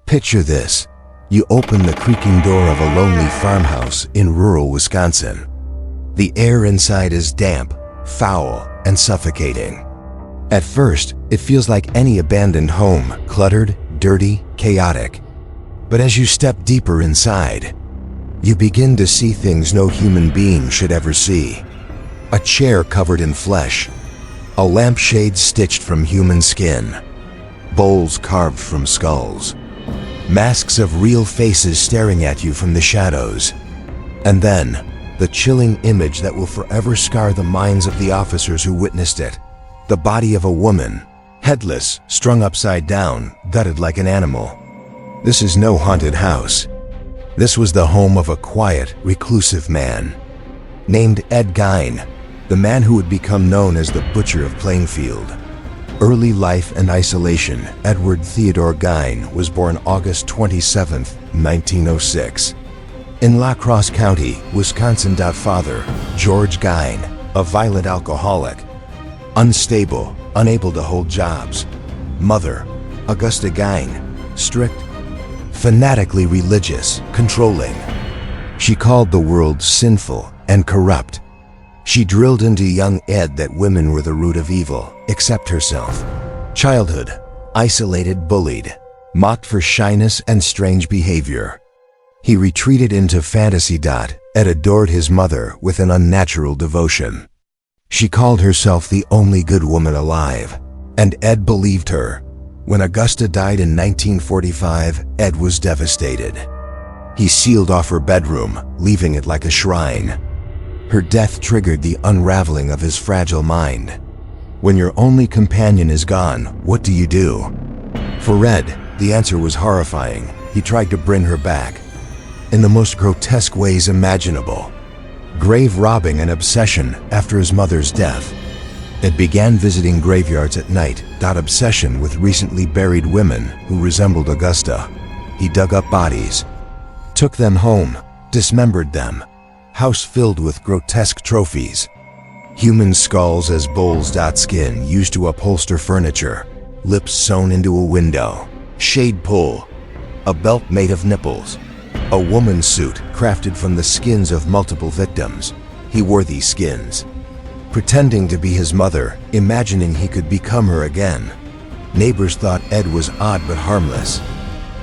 Picture this. You open the creaking door of a lonely farmhouse in rural Wisconsin. The air inside is damp, foul, and suffocating. At first, it feels like any abandoned home, cluttered, dirty, chaotic. But as you step deeper inside, you begin to see things no human being should ever see. A chair covered in flesh, a lampshade stitched from human skin, bowls carved from skulls, masks of real faces staring at you from the shadows. And then, the chilling image that will forever scar the minds of the officers who witnessed it. The body of a woman, headless, strung upside down, gutted like an animal. This is no haunted house. This was the home of a quiet, reclusive man. Named Ed Gein, the man who would become known as the Butcher of Plainfield. Early life and isolation. Edward Theodore Gein was born August 27, 1906. In La Crosse County, Wisconsin. Father, George Gein, a violent alcoholic. Unstable, unable to hold jobs. Mother, Augusta Gein, strict, fanatically religious, controlling. She called the world sinful and corrupt. She drilled into young Ed that women were the root of evil, except herself. Childhood, isolated, bullied, mocked for shyness and strange behavior. He retreated into fantasy. Ed adored his mother with an unnatural devotion. She called herself the only good woman alive, and Ed believed her. When Augusta died in 1945, Ed was devastated. He sealed off her bedroom, leaving it like a shrine. Her death triggered the unraveling of his fragile mind. When your only companion is gone, what do you do? For Ed, the answer was horrifying. He tried to bring her back, in the most grotesque ways imaginable. Grave robbing and obsession after his mother's death. Ed began visiting graveyards at night. Obsession with recently buried women who resembled Augusta. He dug up bodies, took them home, dismembered them. House filled with grotesque trophies. Human skulls as bowls. Skin used to upholster furniture. Lips sewn into a window. Shade pull. A belt made of nipples. A woman's suit crafted from the skins of multiple victims. He wore these skins, pretending to be his mother, imagining he could become her again. Neighbors thought Ed was odd but harmless.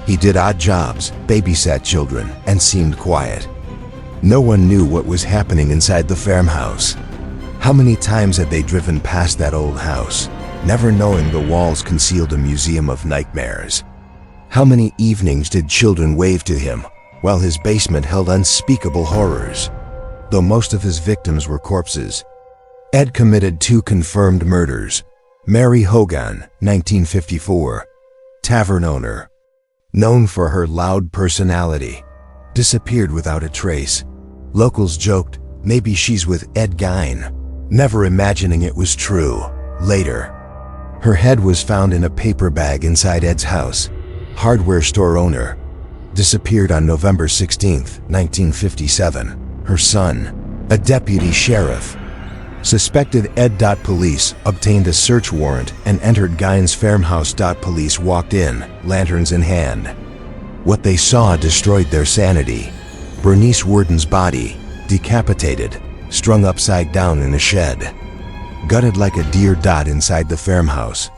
He did odd jobs, babysat children, and seemed quiet. No one knew what was happening inside the farmhouse. How many times had they driven past that old house, never knowing the walls concealed a museum of nightmares? How many evenings did children wave to him, while his basement held unspeakable horrors? Though most of his victims were corpses, Ed committed 2 confirmed murders. Mary Hogan, 1954, tavern owner, known for her loud personality, disappeared without a trace. Locals joked, maybe she's with Ed Gein, never imagining it was true. Later, her head was found in a paper bag inside Ed's house. Hardware store owner, disappeared on November 16, 1957. Her son, a deputy sheriff, suspected Ed. Police obtained a search warrant and entered Gein's farmhouse. Police walked in, lanterns in hand. What they saw destroyed their sanity. Bernice Worden's body, decapitated, strung upside down in a shed. Gutted like a deer. Inside the farmhouse,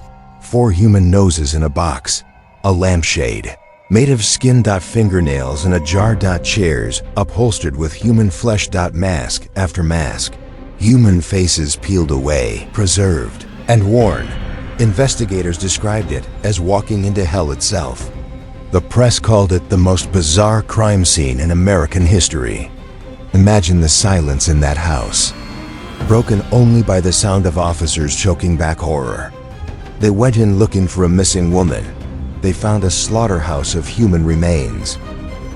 4 human noses in a box, a lampshade made of skin. Fingernails in a jar. Chairs upholstered with human flesh. Mask after mask. Human faces peeled away, preserved, and worn. Investigators described it as walking into hell itself. The press called it the most bizarre crime scene in American history. Imagine the silence in that house, broken only by the sound of officers choking back horror. They went in looking for a missing woman. They found a slaughterhouse of human remains.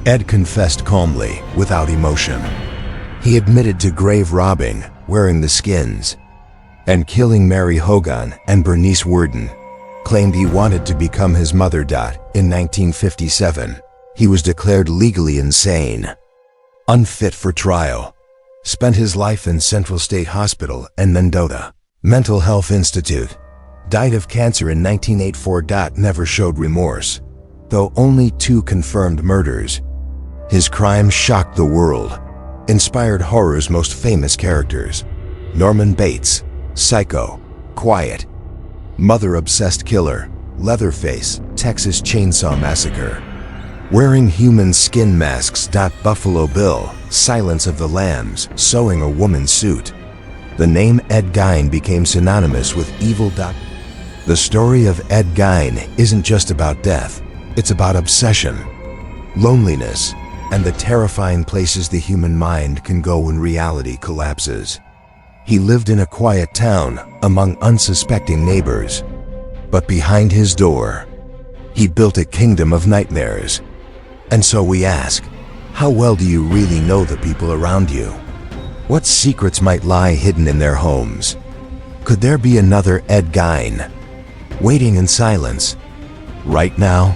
Ed confessed calmly, without emotion. He admitted to grave robbing, wearing the skins, and killing Mary Hogan and Bernice Worden. Claimed he wanted to become his mother. In 1957, he was declared legally insane, unfit for trial. Spent his life in Central State Hospital and Mendota Mental Health Institute. Died of cancer in 1984. Never showed remorse. though only 2 confirmed murders. His crime shocked the world, inspired horror's most famous characters: Norman Bates, Psycho, Quiet; mother-obsessed killer, Leatherface, Texas Chainsaw Massacre; wearing human skin masks, Buffalo Bill, Silence of the Lambs, sewing a woman's suit. The name Ed Gein became synonymous with evil. The story of Ed Gein isn't just about death, it's about obsession, loneliness, and the terrifying places the human mind can go when reality collapses. He lived in a quiet town among unsuspecting neighbors, but behind his door, he built a kingdom of nightmares. And so we ask, how well do you really know the people around you? What secrets might lie hidden in their homes? Could there be another Ed Gein, waiting in silence, right now?